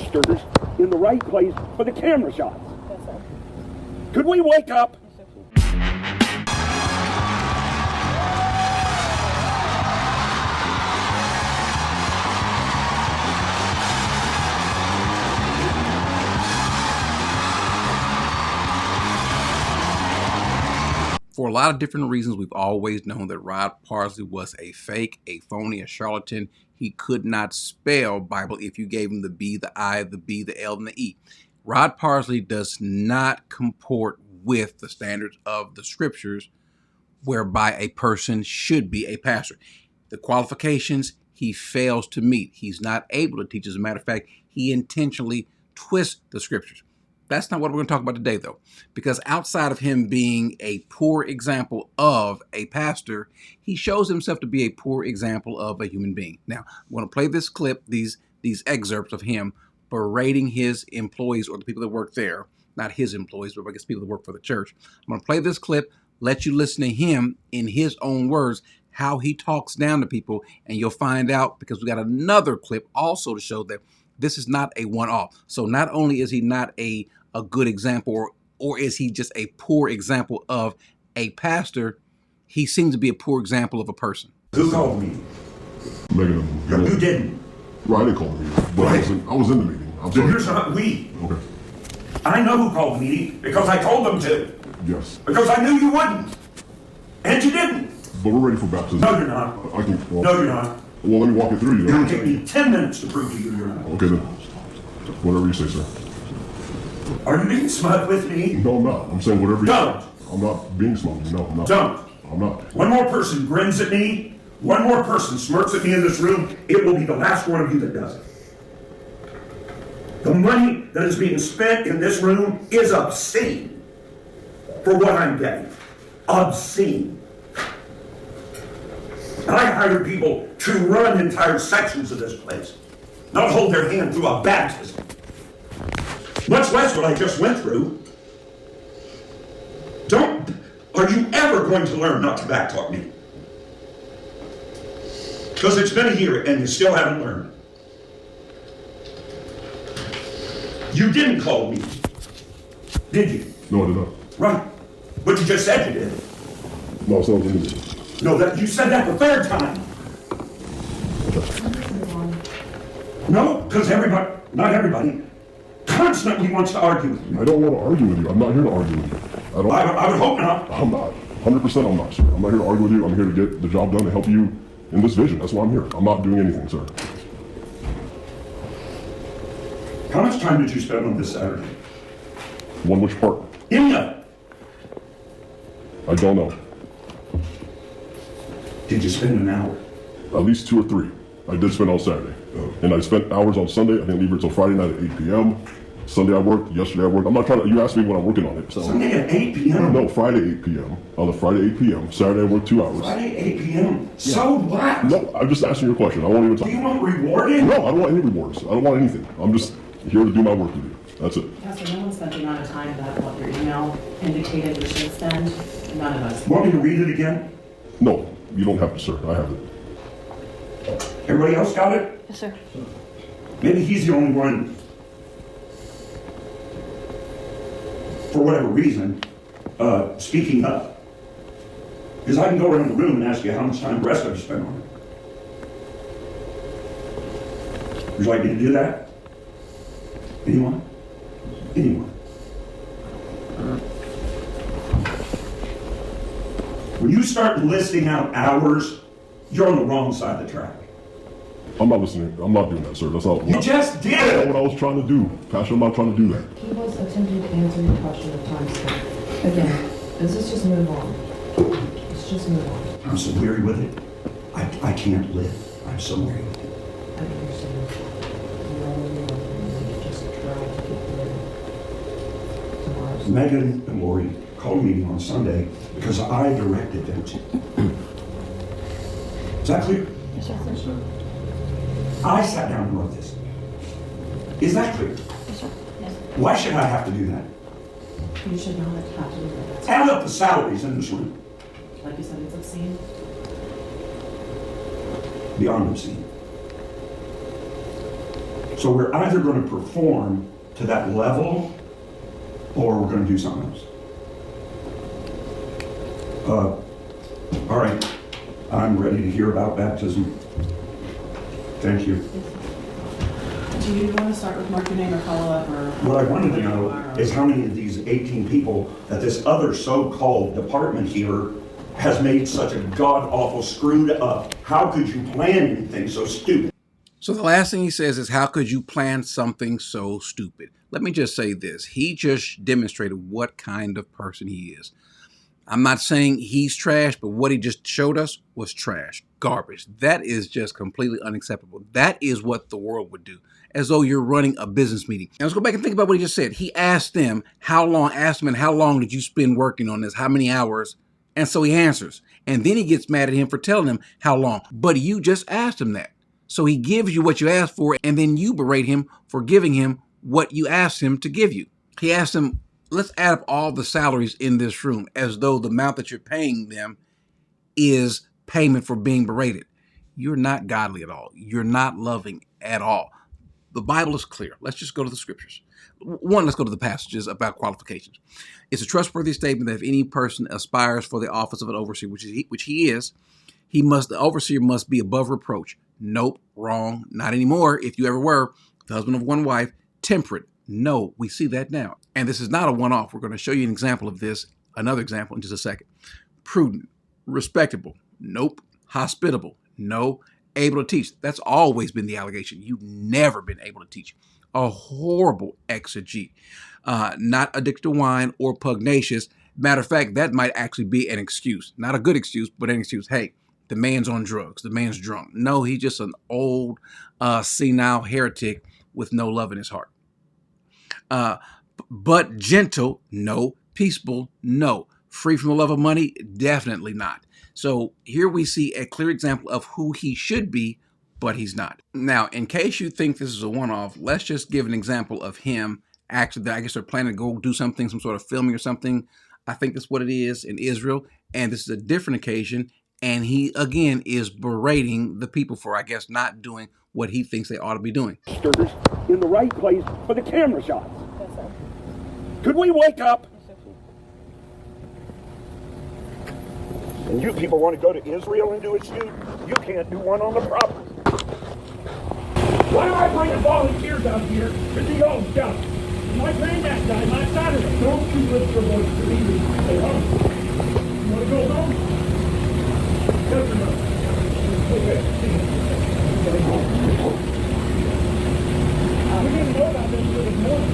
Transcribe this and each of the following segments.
pastors in the right place for the camera shots. Yes, sir. Could we wake up? For a lot of different reasons, we've always known that Rod Parsley was a fake, a phony, a charlatan. He could not spell Bible if you gave him the B, the I, the B, the L, and the E. Rod Parsley does not comport with the standards of the scriptures whereby a person should be a pastor. The qualifications he fails to meet. He's not able to teach. As a matter of fact, he intentionally twists the scriptures. That's not what we're going to talk about today, though, because outside of him being a poor example of a pastor, he shows himself to be a poor example of a human being. Now, I'm going to play this clip, these excerpts of him berating his employees or the people that work there, not his employees, but I guess people that work for the church. I'm going to play this clip, let you listen to him in his own words, how he talks down to people, and you'll find out, because we got another clip also to show that this is not a one-off. So not only is he not a good example, or is he just a poor example of a pastor, he seems to be a poor example of a person. Who called me? Megan. No, you didn't. Right, I didn't call the meeting, but Right. I was in the meeting. I'm sorry. Here's not we. Okay. I know who called the meeting because I told them to. Yes. Because I knew you wouldn't. And you didn't. But we're ready for baptism. No, you're not. I can. Well, No, you're not. Well, let me walk you through. It'll take me 10 minutes to prove to you you're not. Okay, then. Whatever you say, sir. Are you being smug with me? No, I'm not. I'm saying whatever you Don't. I'm not being smug. No, I'm not. Don't. I'm not. One more person grins at me, one more person smirks at me in this room, it will be the last one of you that does it. The money that is being spent in this room is obscene for what I'm getting. Obscene. I hired people to run entire sections of this place, not hold their hand through a baptism. Much less what I just went through. Are you ever going to learn not to backtalk me? Because it's been a year and you still haven't learned. You didn't call me, did you? No, I did not. Right. But you just said you did. No, it's not in the meeting. No, that you said that the third time. No, because everybody, not everybody, constantly wants to argue with me. I don't want to argue with you. I'm not here to argue with you. I would hope not. I'm not. 100% I'm not, sir. I'm not here to argue with you. I'm here to get the job done and help you in this vision. That's why I'm here. I'm not doing anything, sir. How much time did you spend on this Saturday? One which part? Any of it. I don't know. Did you spend an hour? At least 2 or 3. I did spend on Saturday. And I spent hours on Sunday. I didn't leave until Friday night at 8 p.m. Sunday I worked. Yesterday I worked. I'm not trying to, you asked me when I'm working on it. So. Sunday at 8 p.m.? No, Friday 8 p.m. On the Friday 8 p.m. Saturday I worked 2 hours. Friday 8 p.m. So what? No, I'm just asking you a question. I won't even talk. Do you want rewarding? No, I don't want any rewards. I don't want anything. I'm just here to do my work with you. That's it. Pastor, no one spent the amount of time that what your email indicated we should spend. None of us. Want me to read it again? No, you don't have to, sir. I have it. Everybody else got it? Yes, sir. Maybe he's the only one, for whatever reason, speaking up. Because I can go around the room and ask you how much time the rest of you spent on it. Would you like me to do that? Anyone? Anyone? When you start listing out hours, you're on the wrong side of the track. I'm not listening. I'm not doing that, sir. That's not. You just That's not did! what I was trying to do. Pastor, I'm not trying to do that. He was attempting to answer your question of time spent. Again, let's just move on. Let's just move on. I'm so weary with it. I can't live. I'm so weary with it. I understand. Just try to get through tomorrow's. Megan and Lori called a meeting on Sunday because I directed them to. Is that clear? Yes, sir. I sat down and wrote this. Is that clear? Yes, sir. Yes. Why should I have to do that? You should not have to do that. Add up the salaries in this room. Like you said, it's obscene. Beyond obscene. So we're either going to perform to that level or we're going to do something else. All right, I'm ready to hear about baptism. Thank you. Do you want to start with mark your name or follow up? Or What I wanted to know is how many of these 18 people that this other so-called department here has made such a god-awful screwed up. How could you plan anything so stupid? So the last thing he says is, how could you plan something so stupid? Let me just say this. He just demonstrated what kind of person he is. I'm not saying he's trash, but what he just showed us was trash, garbage. That is just completely unacceptable. That is what the world would do, as though you're running a business meeting. Now let's go back and think about what he just said. He asked them, how long did you spend working on this? How many hours? And so he answers. And then he gets mad at him for telling him how long. But you just asked him that. So he gives you what you asked for, and then you berate him for giving him what you asked him to give you. He asked him, let's add up all the salaries in this room, as though the amount that you're paying them is payment for being berated. You're not godly at all. You're not loving at all. The Bible is clear. Let's just go to the scriptures. One, let's go to the passages about qualifications. It's a trustworthy statement that if any person aspires for the office of an overseer, which he is, the overseer must be above reproach. Nope, wrong, not anymore. If you ever were the husband of one wife, temperate. No, we see that now. And this is not a one-off. We're going to show you an example of this, another example in just a second. Prudent, respectable. Nope. Hospitable. No. Able to teach. That's always been the allegation. You've never been able to teach. A horrible exegete. Not addicted to wine or pugnacious. Matter of fact, that might actually be an excuse. Not a good excuse, but an excuse. Hey, the man's on drugs. The man's drunk. No, he's just an old, senile heretic with no love in his heart. But gentle, no. Peaceable, no. Free from the love of money, definitely not. So here we see a clear example of who he should be, but he's not. Now, in case you think this is a one-off, let's just give an example of him. Actually, I guess they're planning to go do something, some sort of filming or something. I think that's what it is in Israel. And this is a different occasion. And he, again, is berating the people for, I guess, not doing what he thinks they ought to be doing. In the right place for the camera shots. Could we wake up? And you people want to go to Israel and do a shoot? You can't do one on the property. Why do I bring the volunteers out here to do all the stuff? My granddad died last Saturday. Don't you lift your voice to me and stay home. You want to go home? Yes or no? Okay. We didn't know about this until this morning.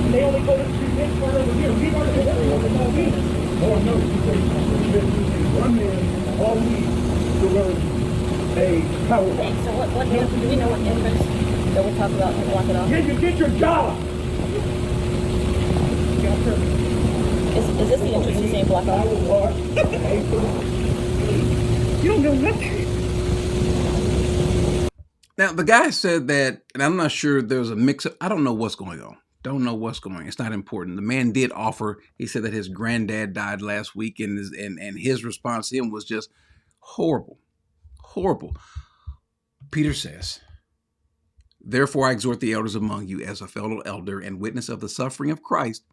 And they only told us to do this part over here. We've already done it with all these. Oh, no, one man all week to learn a power. Okay, so what do we know what entrance that we'll talk about and block it off? Can you get your job? Is this the entrance you say block off? You don't know nothing. Now, the guy said that, and I'm not sure there's a mix-up. I don't know what's going on. Don't know what's going on. It's not important. The man did offer. He said that his granddad died last week, and his response to him was just horrible. Horrible. Peter says, therefore I exhort the elders among you as a fellow elder and witness of the suffering of Christ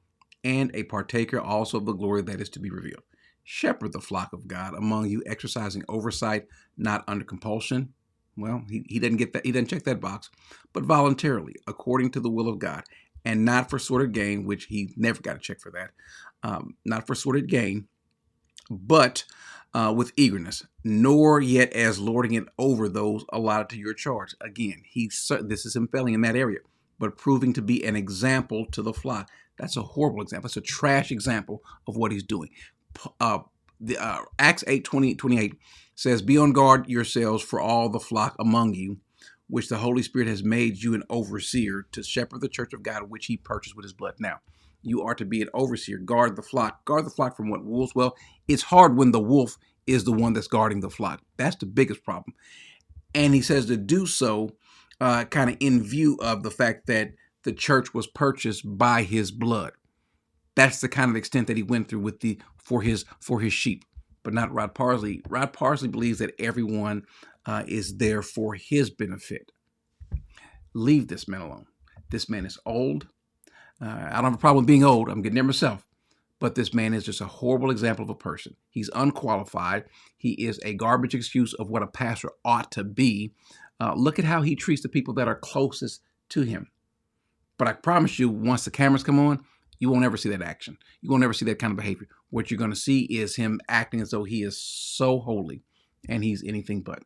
and a partaker also of the glory that is to be revealed. Shepherd the flock of God among you, exercising oversight, not under compulsion. Well, he doesn't get that. He doesn't check that box, but voluntarily, according to the will of God. And not for sordid gain, which he never got a check for that. Not for sordid gain, but with eagerness, nor yet as lording it over those allotted to your charge. Again, this is him failing in that area, but proving to be an example to the flock. That's a horrible example. It's a trash example of what he's doing. Acts 8:28 says, be on guard yourselves for all the flock among you, which the Holy Spirit has made you an overseer to shepherd the church of God, which he purchased with his blood. Now, you are to be an overseer. Guard the flock. Guard the flock from what? Wolves? Well, it's hard when the wolf is the one that's guarding the flock. That's the biggest problem. And he says to do so kind of in view of the fact that the church was purchased by his blood. That's the kind of extent that he went through with for his sheep, but not Rod Parsley. Rod Parsley believes that everyone is there for his benefit. Leave this man alone. This man is old. I don't have a problem being old. I'm getting there myself. But this man is just a horrible example of a person. He's unqualified. He is a garbage excuse of what a pastor ought to be. Look at how he treats the people that are closest to him. But I promise you, once the cameras come on, you won't ever see that action. You won't ever see that kind of behavior. What you're going to see is him acting as though he is so holy, and he's anything but.